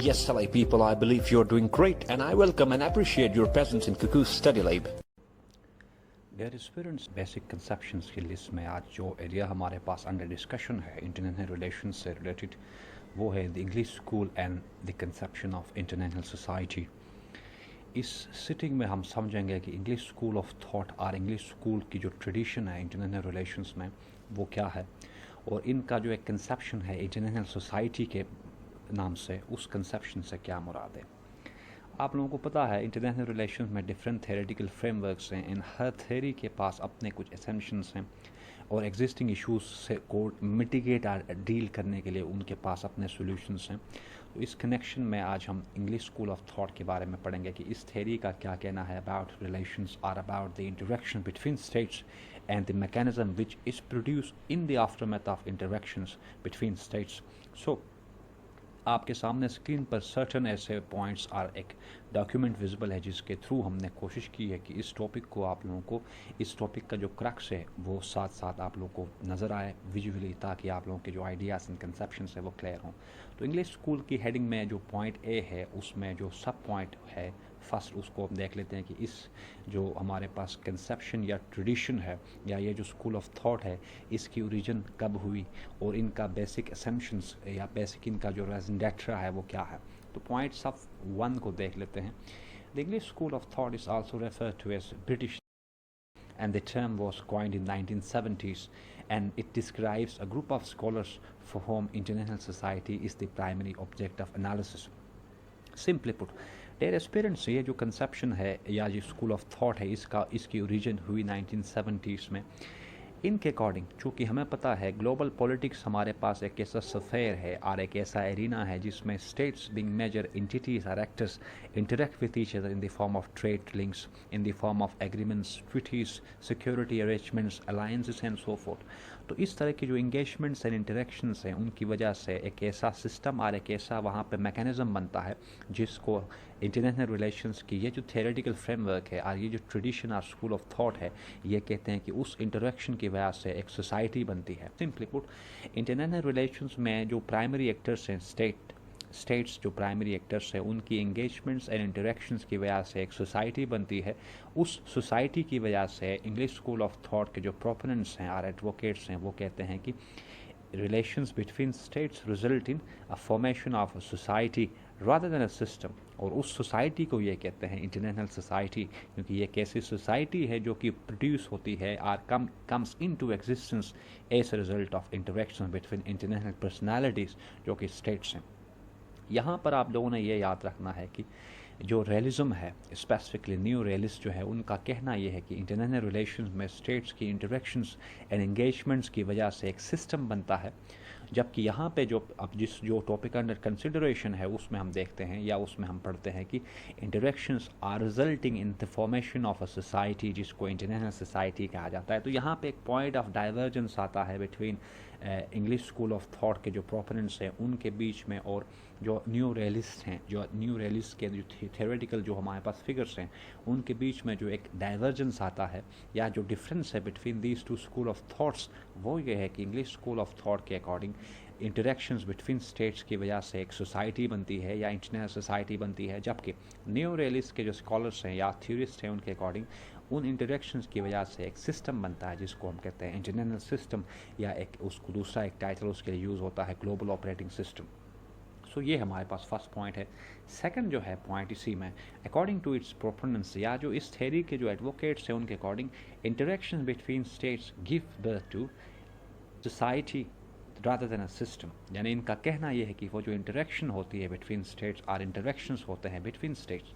Yes, LA people, I believe you're doing great, and I welcome and appreciate your presence in Cuckoo Study Lab. Dear students, basic conceptions की list में आज जो area हमारे पास under discussion है international relations से related, वो है the English school and the conception of international society. इस सिटिंग में हम समझेंगे कि इंग्लिश स्कूल ऑफ थॉट और इंग्लिश स्कूल की जो ट्रेडिशन है इंटरनेशनल रिलेशंस में वो क्या है, और इनका जो एक कंसेप्शन है इंटरनेशनल सोसाइटी के नाम से, उस कंसेप्शन से क्या मुराद है। आप लोगों को पता है इंटरनेशनल रिलेशंस में डिफरेंट थेरेटिकल फ्रेमवर्क्स हैं। इन हर थेरी के पास अपने कुछ एसेम्पशंस हैं और एग्जिस्टिंग इश्यूज से को मिटिगेट और डील करने के लिए उनके पास अपने सॉल्यूशंस हैं। तो इस कनेक्शन में आज हम इंग्लिश स्कूल ऑफ थॉट के बारे में पढ़ेंगे कि इस थेरी का क्या कहना है अबाउट रिलेशंस और about the interaction between states and the mechanism which is produced in the aftermath of interactions between states. So आपके सामने स्क्रीन पर सर्टन ऐसे पॉइंट्स और एक डॉक्यूमेंट विजिबल है जिसके थ्रू हमने कोशिश की है कि इस टॉपिक को आप लोगों को, इस टॉपिक का जो क्रक्स है वो साथ साथ आप लोगों को नज़र आए विजुअली, ताकि आप लोगों के जो आइडियाज़ एंड कंसेप्शंस है वो क्लियर हों। तो इंग्लिश स्कूल की हेडिंग में जो पॉइंट ए है उसमें जो सब पॉइंट है फर्स्ट उसको हम देख लेते हैं कि इस जो हमारे पास कंसेप्शन या ट्रेडिशन है या ये जो स्कूल ऑफ थॉट है इसकी ओरिजिन कब हुई और इनका बेसिक असम्पशंस या बेसिक इनका जो रेजन है वो क्या है। तो पॉइंट सब वन को देख लेते हैं। The English school of thought is also referred to as British and the term was coined in 1970s, and it describes a group of scholars for whom international society is the primary object of analysis. Simply put, dear aspirants, ये जो conception है या जो school of thought है इसकी origin हुई 1970s में। इनके अकॉर्डिंग चूँकि हमें पता है ग्लोबल पॉलिटिक्स हमारे पास एक ऐसा सफ़ेयर है और एक ऐसा एरिना है जिसमें स्टेट्स बिंग मेजर एंटिटीज और actors interact with each other in the form of trade links, in the form of agreements, treaties, security arrangements, alliances and so forth. तो इस तरह की जो इंगेजमेंट्स एंड इंटरेक्शंस हैं उनकी वजह से एक ऐसा सिस्टम और एक ऐसा वहाँ पे मैकेनिज़्म बनता है जिसको इंटरनेशनल रिलेशंस की ये जो थेरेटिकल फ्रेमवर्क है और ये जो ट्रेडिशन और स्कूल ऑफ थॉट है ये कहते हैं कि उस इंटरेक्शन की वजह से एक सोसाइटी बनती है। सिंपली पुट, इंटरनेशनल रिलेशंस में जो प्राइमरी एक्टर्स हैं स्टेट्स जो प्राइमरी एक्टर्स हैं उनकी एंगेजमेंट्स एंड इंटरेक्शंस की वजह से एक सोसाइटी बनती है। उस सोसाइटी की वजह से इंग्लिश स्कूल ऑफ थॉट के जो प्रोपोनेंट्स हैं और एडवोकेट्स हैं वो कहते हैं कि relations between states result in a formation of a society rather than a system, और उस सोसाइटी को ये कहते हैं इंटरनेशनल सोसाइटी, क्योंकि ये एक ऐसी सोसाइटी है जो कि प्रोड्यूस होती है और comes into existence as a result of interaction between international personalities जो कि स्टेट्स हैं। यहाँ पर आप लोगों ने ये याद रखना है कि जो रियलिज्म है, स्पेसिफिकली न्यू रियलिस्ट जो है, उनका कहना यह है कि इंटरनेशनल रिलेशंस में स्टेट्स की इंटरेक्शंस एंड एंगेजमेंट्स की वजह से एक सिस्टम बनता है। जबकि यहाँ पे जो अब जो टॉपिक अंडर कंसिडरेशन है उसमें हम देखते हैं या उसमें हम पढ़ते हैं कि interactions are resulting in the formation of a society जिसको इंटरनेशनल सोसाइटी कहा जाता है। तो यहाँ पे एक पॉइंट ऑफ डाइवर्जेंस आता है between English school of thought के जो प्रोपोनेंट्स हैं उनके बीच में और जो न्यू रियलिस्ट हैं, जो न्यू रियलिस्ट के जो थ्योरेटिकल जो हमारे पास फिगर्स हैं उनके बीच में जो एक डाइवर्जेंस आता है या जो डिफरेंस है between these two school of thoughts, वो ये है कि इंग्लिश स्कूल ऑफ थॉट के अकॉर्डिंग इंटरेक्शंस बिटवीन स्टेट्स की वजह से एक सोसाइटी बनती है या इंटरनेशनल सोसाइटी बनती है, जबकि न्यू रियलिस्ट के जो स्कॉलर्स हैं या थ्योरिस्ट हैं उनके अकॉर्डिंग उन इंटरेक्शंस की वजह से एक सिस्टम बनता है जिसको हम कहते हैं इंटरनेशनल सिस्टम, या एक उसको दूसरा एक टाइटल उसके लिए यूज़ होता है ग्लोबल ऑपरेटिंग सिस्टम। सो ये हमारे पास फर्स्ट पॉइंट है। सेकंड जो है पॉइंट इसी में, अकॉर्डिंग टू इट्स प्रोपोनेंट्स या जो इस थ्योरी के जो एडवोकेट्स हैं उनके according interaction between states give birth to society rather than a system. यानी इनका कहना यह है कि वो जो इंटरेक्शन होती है बिटवीन स्टेट्स और इंटरेक्शंस होते हैं बिटवीन स्टेट्स,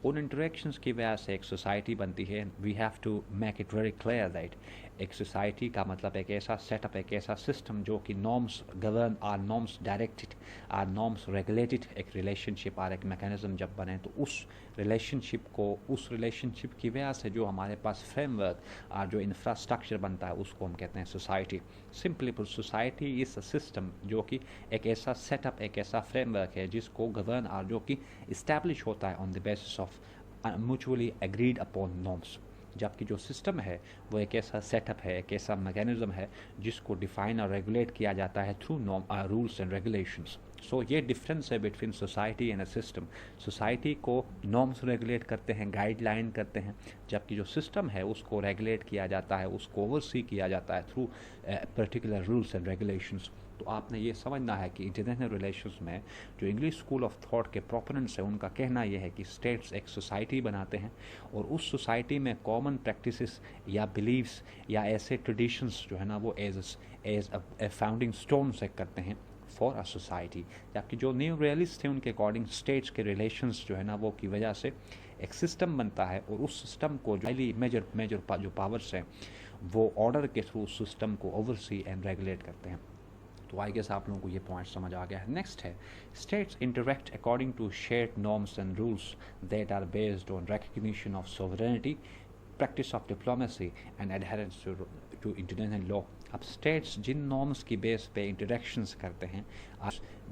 उन इंटरेक्शंस की वजह से एक सोसाइटी बनती है। We have to make it very clear that एक सोसाइटी का मतलब एक ऐसा सेटअप, एक ऐसा सिस्टम जो कि norms govern or norms directed or norms regulated एक रिलेशनशिप और एक मैकेनिज्म जब बने तो उस रिलेशनशिप की वजह से जो हमारे पास फ्रेमवर्क और जो इंफ्रास्ट्रक्चर बनता है उसको हम कहते हैं society. Simply put, society is a system जो कि एक ऐसा सेटअप, एक ऐसा फ्रेमवर्क है जिसको गवर्न और जो कि इस्टेब्लिश होता है on the basis of mutually agreed upon norms. जबकि जो सिस्टम है वो एक ऐसा सेटअप है, एक ऐसा मैकेनिज्म है जिसको डिफाइन और रेगुलेट किया जाता है थ्रू रूल्स एंड रेगुलेशंस। सो ये डिफरेंस है between society and a system. Society को नॉर्म्स रेगुलेट करते हैं, गाइडलाइन करते हैं, जबकि जो सिस्टम है उसको रेगुलेट किया जाता है, उसको ओवरसी किया जाता है through particular rules and regulations. तो आपने ये समझना है कि इंटरनेशनल रिलेशंस में जो इंग्लिश स्कूल ऑफ थॉट के प्रोपोनेंट्स हैं उनका कहना यह है कि स्टेट्स एक सोसाइटी बनाते हैं और उस सोसाइटी में कॉमन प्रैक्टिसेस या बिलीव्स या ऐसे ट्रेडिशंस जो है ना वो एज अ फाउंडिंग स्टोन से करते हैं फॉर अ सोसाइटी। जबकि जो न्यू रियलिस्ट थे उनके अकॉर्डिंग स्टेट्स के रिलेशंस जो है ना वो की वजह से एक सिस्टम बनता है और उस सिस्टम को जो मेजर जो पावर्स हैं वो ऑर्डर के थ्रू सिस्टम को ओवरसी एंड रेगुलेट करते हैं। तो आई गेस आप लोगों को ये पॉइंट समझ आ गया है। नेक्स्ट है states interact according to shared norms and rules that are based on recognition of sovereignty, practice of diplomacy and adherence to international law. अब स्टेट्स जिन नॉर्म्स की बेस पे इंटरेक्शंस करते हैं,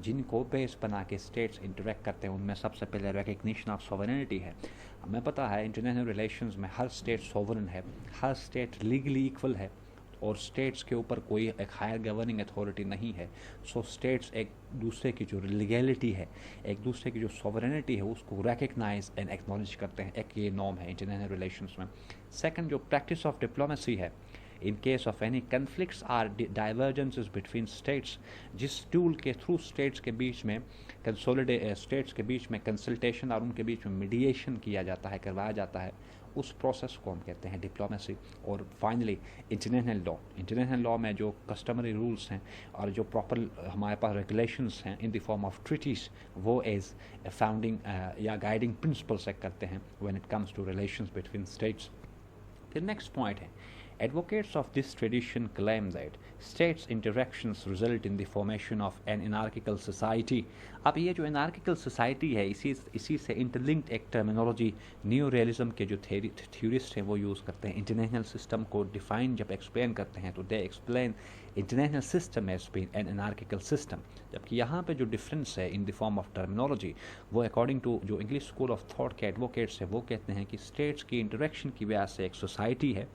जिनको बेस बना के स्टेट्स इंटरेक्ट करते हैं, उनमें सबसे पहले रिकग्निशन ऑफ सोवरेनिटी है। हमें पता है इंटरनेशनल रिलेशंस में हर स्टेट सोवरन है, हर स्टेट लीगली इक्वल है और स्टेट्स के ऊपर कोई एक हायर गवर्निंग अथॉरिटी नहीं है। सो स्टेट्स एक दूसरे की जो लीगैलिटी है, एक दूसरे की जो सॉवरेनिटी है उसको रिकग्नाइज एंड एक्नॉलेज करते हैं। एक ये नॉर्म है इंटरनेशनल रिलेशंस में। सेकंड जो प्रैक्टिस ऑफ डिप्लोमेसी है, in case of any conflicts or divergences between states, जिस टूल के थ्रू स्टेट्स के बीच में स्टेट्स के बीच में कंसल्टेशन और उनके बीच में मीडिएशन किया जाता है, करवाया जाता है, उस प्रोसेस को हम कहते हैं डिप्लोमेसी। और फाइनली इंटरनेशनल लॉ में जो कस्टमरी रूल्स हैं और जो प्रॉपर हमारे पास रेगुलेशंस हैं in the form of treaties, वो एज फाउंडिंग या गाइडिंग प्रिंसिपल से करते हैं when it comes to relations between states. फिर नेक्स्ट पॉइंट है advocates of this tradition claim that states interactions result in the formation of an anarchical society। अब ये जो anarchical society है इसी से इंटरलिंक्ड एक टर्मिनोलॉजी न्यू रियलिज्म के जो थ्योरिस्ट हैं वो यूज़ करते हैं। इंटरनेशनल सिस्टम को डिफाइन जब एक्सप्लेन करते हैं तो they explain international system as being an anarchical system. जबकि यहाँ पे जो डिफरेंस है in the form of terminology, वो अकॉर्डिंग टू जो इंग्लिश स्कूल ऑफ थॉट के एडवोकेट्स है वो कहते हैं कि स्टेट्स की इंटरेक्शन की वजह से एक सोसाइटी है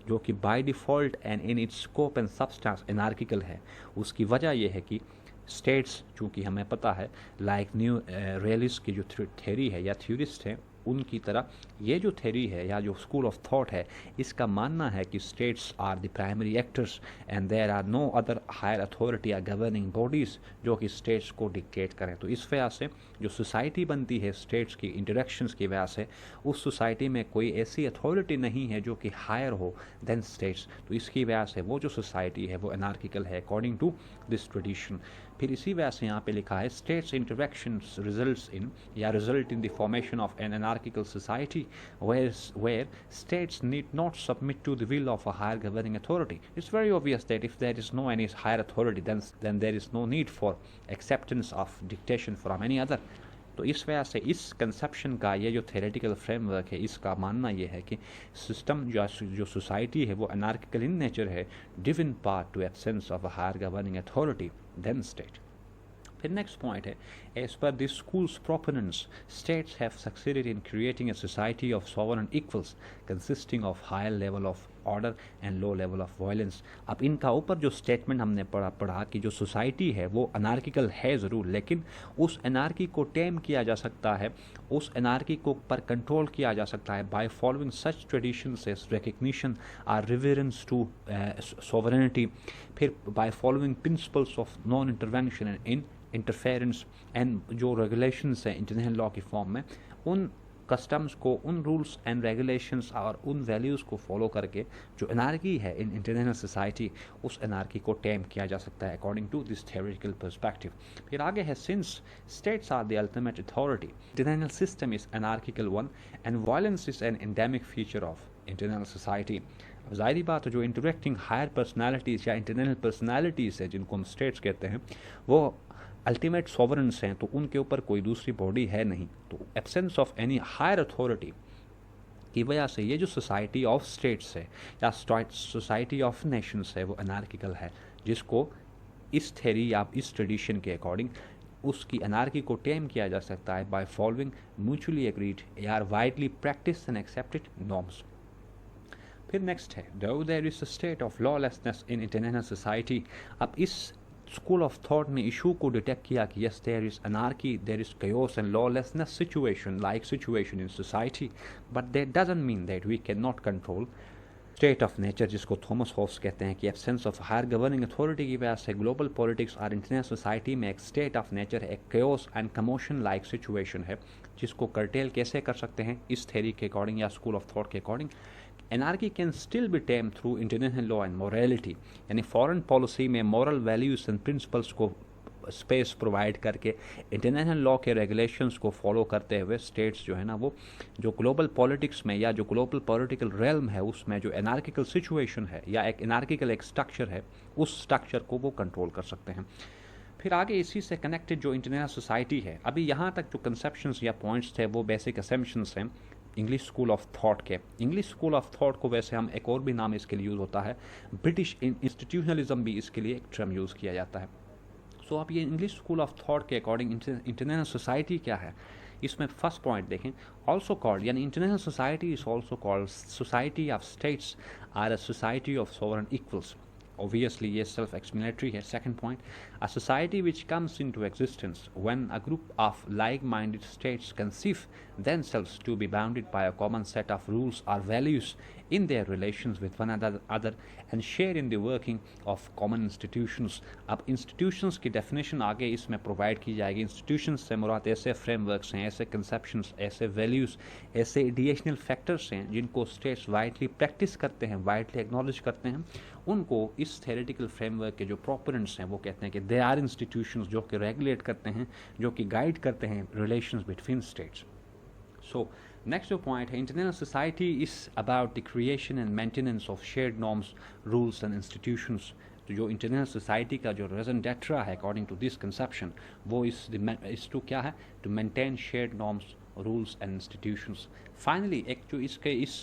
जो कि by default and in its scope and substance anarchical है। उसकी वजह यह है कि स्टेट्स, चूँकि हमें पता है लाइक न्यू रियलिस्ट की जो थ्योरी है या थ्योरिस्ट हैं उनकी तरह ये जो थ्योरी है या जो स्कूल ऑफ थॉट है इसका मानना है कि states are the primary actors and there are no other higher authority या गवर्निंग बॉडीज़ जो कि स्टेट्स को डिक्टेट करें। तो इस वजह से जो सोसाइटी बनती है स्टेट्स की इंटरेक्शंस की वजह से, उस सोसाइटी में कोई ऐसी अथॉरिटी नहीं है जो कि हायर हो देन स्टेट्स। तो इसकी वजह से वो जो सोसाइटी है वो एनार्किकल है अकॉर्डिंग टू दिस ट्रेडिशन। फिर इसी वजह से यहाँ पे लिखा है states interactions result in the formation of an anarchical society where states need not submit to the will of a higher governing authority. It's very obvious that if there is no any higher authority, then there is no need for acceptance of dictation from any other. तो इस वजह से इस conception का ये जो theoretical framework है इसका मानना ये है कि सिस्टम जो सोसाइटी है वो अनार्किकल इन नेचर है, due in part to absence of a higher governing authority than state. फिर नेक्स्ट पॉइंट है as per this school's proponents states have succeeded in creating a society of sovereign equals consisting of higher level of order and low level of violence. अब इनका ऊपर जो statement हमने पढ़ा कि जो सोसाइटी है वो अनार्किकल है ज़रूर, लेकिन उस अनार्की को टेम किया जा सकता है, उस अनार्की को पर कंट्रोल किया जा सकता है by following such traditions as recognition or reverence to sovereignty, फिर by following principles of non intervention in interference and जो रेगुलेशंस हैं इंटरनेशनल लॉ की फॉर्म में, उन कस्टम्स को, उन रूल्स एंड रेगुलेशंस और उन वैल्यूज़ को फॉलो करके जो एनार्की है इन इंटरनेशनल सोसाइटी, उस एनार्की को टेम किया जा सकता है according to this theoretical perspective. फिर आगे है since states are the ultimate authority, international system is anarchical one and violence is an endemic feature of international society. ज़ाहिरी बात है जो इंटरेक्टिंग हायर पर्सनैलिटीज़ या इंटरनेशनल पर्सनैलिटीज़ है जिनको हम स्टेट्स कहते हैं वो अल्टीमेट सॉवरेंस हैं, तो उनके ऊपर कोई दूसरी बॉडी है नहीं। तो absence of any higher authority की वजह से ये जो सोसाइटी ऑफ स्टेट्स है या सोसाइटी ऑफ नेशंस है वो अनार्किकल है, जिसको इस थ्योरी या इस ट्रेडिशन के अकॉर्डिंग उसकी अनार्की को टेम किया जा सकता है बाय फॉलोइंग म्यूचुअली एग्रीड या widely practice and accepted norms. फिर नेक्स्ट है though there is a state of lawlessness in international society. अब इस स्कूल ऑफ थॉट ने इशू को डिटेक्ट किया कि yes there is anarchy, there is chaos and lawlessness situation in society, but that doesn't mean that we cannot control state of nature, जिसको Thomas Hobbes कहते हैं कि absence of higher governing authority की वजह से global politics और international society में एक स्टेट ऑफ नेचर, एक chaos and commotion like situation है, जिसको कर्टेल कैसे कर सकते हैं इस थ्योरी के अकॉर्डिंग या स्कूल ऑफ थॉट के according. Anarchy can still B tech through international law and morality, यानी फॉरेन पॉलिसी में मॉरल वैल्यूज एंड प्रिंसिपल्स को स्पेस प्रोवाइड करके इंटरनेशनल लॉ के रेगुलेशंस को फॉलो करते हुए स्टेट्स जो है ना वो जो ग्लोबल पॉलिटिक्स में या जो ग्लोबल पॉलिटिकल रेल्म है उसमें जो एनार्किकल सिचुएशन है या एक एनार्किकल एक स्ट्रक्चर है उस स्ट्रक्चर को वो कंट्रोल कर सकते हैं. फिर आगे इसी से कनेक्टेड जो इंटरनेशनल सोसाइटी है, अभी यहाँ तक जो कंसेप्शंस या पॉइंट्स थे वो बेसिक असम्पशंस हैं इंग्लिश स्कूल ऑफ थॉट के. इंग्लिश स्कूल ऑफ थॉट को वैसे हम एक और भी नाम इसके लिए यूज़ होता है, ब्रिटिश इंस्टीट्यूशनलिज्म भी इसके लिए एक टर्म यूज़ किया जाता है. सो आप ये इंग्लिश स्कूल ऑफ थॉट के अकॉर्डिंग इंटरनेशनल सोसाइटी क्या है, इसमें फर्स्ट पॉइंट देखें. ऑल्सो कॉल्ड, यानी international society is also called society of states or a society of sovereign equals. Obviously, yes, self-explanatory here. Second point, a society which comes into existence when a group of like-minded states conceive themselves to be bounded by a common set of rules or values in their relations with one another and share in the working of common institutions. अब institutions की definition आगे इसमें provide की जाएगी. Institutions से मुराद ऐसे frameworks हैं, ऐसे conceptions, ऐसे values, ऐसे ideational factors हैं जिनको states widely practice करते हैं, widely acknowledge करते हैं. उनको इस theoretical framework के जो proponents हैं वो कहते हैं कि they are institutions जो कि regulate करते हैं, जो कि guide करते हैं relations between states. So next point है international society is about the creation and maintenance of shared norms, rules and institutions. तो जो इंटरनेशनल सोसाइटी का जो रेजन डेट्रा है अकॉर्डिंग टू दिस कंसेप्शन वो इस टू क्या है, to maintain shared norms, rules and institutions. Finally एक जो इसके इस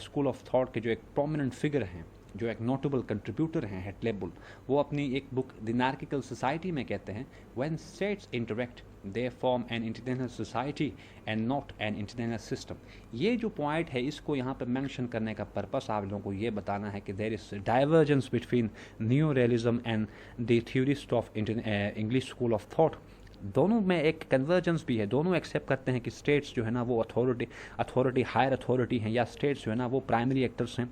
स्कूल ऑफ थॉट के जो एक प्रोमिनेंट फिगर हैं, जो एक नोटेबल कंट्रीब्यूटर हैं हेटलेबुल, वो अपनी एक बुक द एनार्किकल सोसाइटी में कहते हैं when states interact they form an international society and not an international system. ये जो पॉइंट है इसको यहाँ पे मेंशन करने का पर्पस आप लोगों को ये बताना है कि there is divergence between new realism and the theorist of English school of thought. दोनों में एक कन्वर्जेंस भी है, दोनों एक्सेप्ट करते हैं कि स्टेट्स जो है ना वो अथॉरिटी हायर अथॉरिटी हैं या स्टेट्स जो है ना वो प्राइमरी एक्टर्स हैं.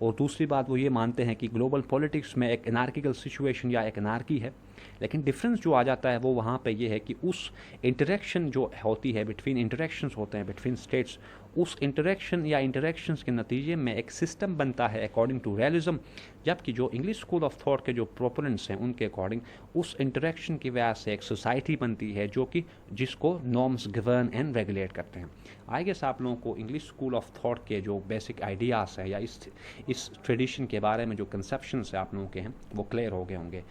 और दूसरी बात वो ये मानते हैं कि ग्लोबल पॉलिटिक्स में एक एनार्किकल सिचुएशन या एक एनार्की है. लेकिन डिफरेंस जो आ जाता है वो वहाँ पे ये है कि उस इंटरेक्शन जो होती है बिटवीन इंटरेक्शंस होते हैं बिटवीन स्टेट्स, उस इंटरेक्शन या इंटरेक्शंस के नतीजे में एक सिस्टम बनता है अकॉर्डिंग टू रियलिज्म. जबकि जो इंग्लिश स्कूल ऑफ थॉट के जो प्रोपोनेंट्स हैं उनके अकॉर्डिंग उस इंटरेक्शन की वजह से एक सोसाइटी बनती है जो कि जिसको नॉर्म्स गवर्न एंड रेगुलेट करते हैं. आई गेस आप लोगों को इंग्लिश स्कूल ऑफ थॉट के जो बेसिक आइडियाज़ है या इस ट्रेडिशन के बारे में जो कंसेप्शंस है आप लोगों के हैं वो क्लियर हो गए होंगे.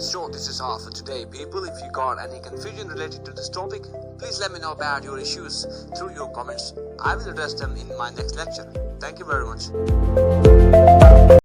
So this is all for today, people. If you got any confusion related to this topic, please let me know about your issues through your comments. I will address them in my next lecture. Thank you very much.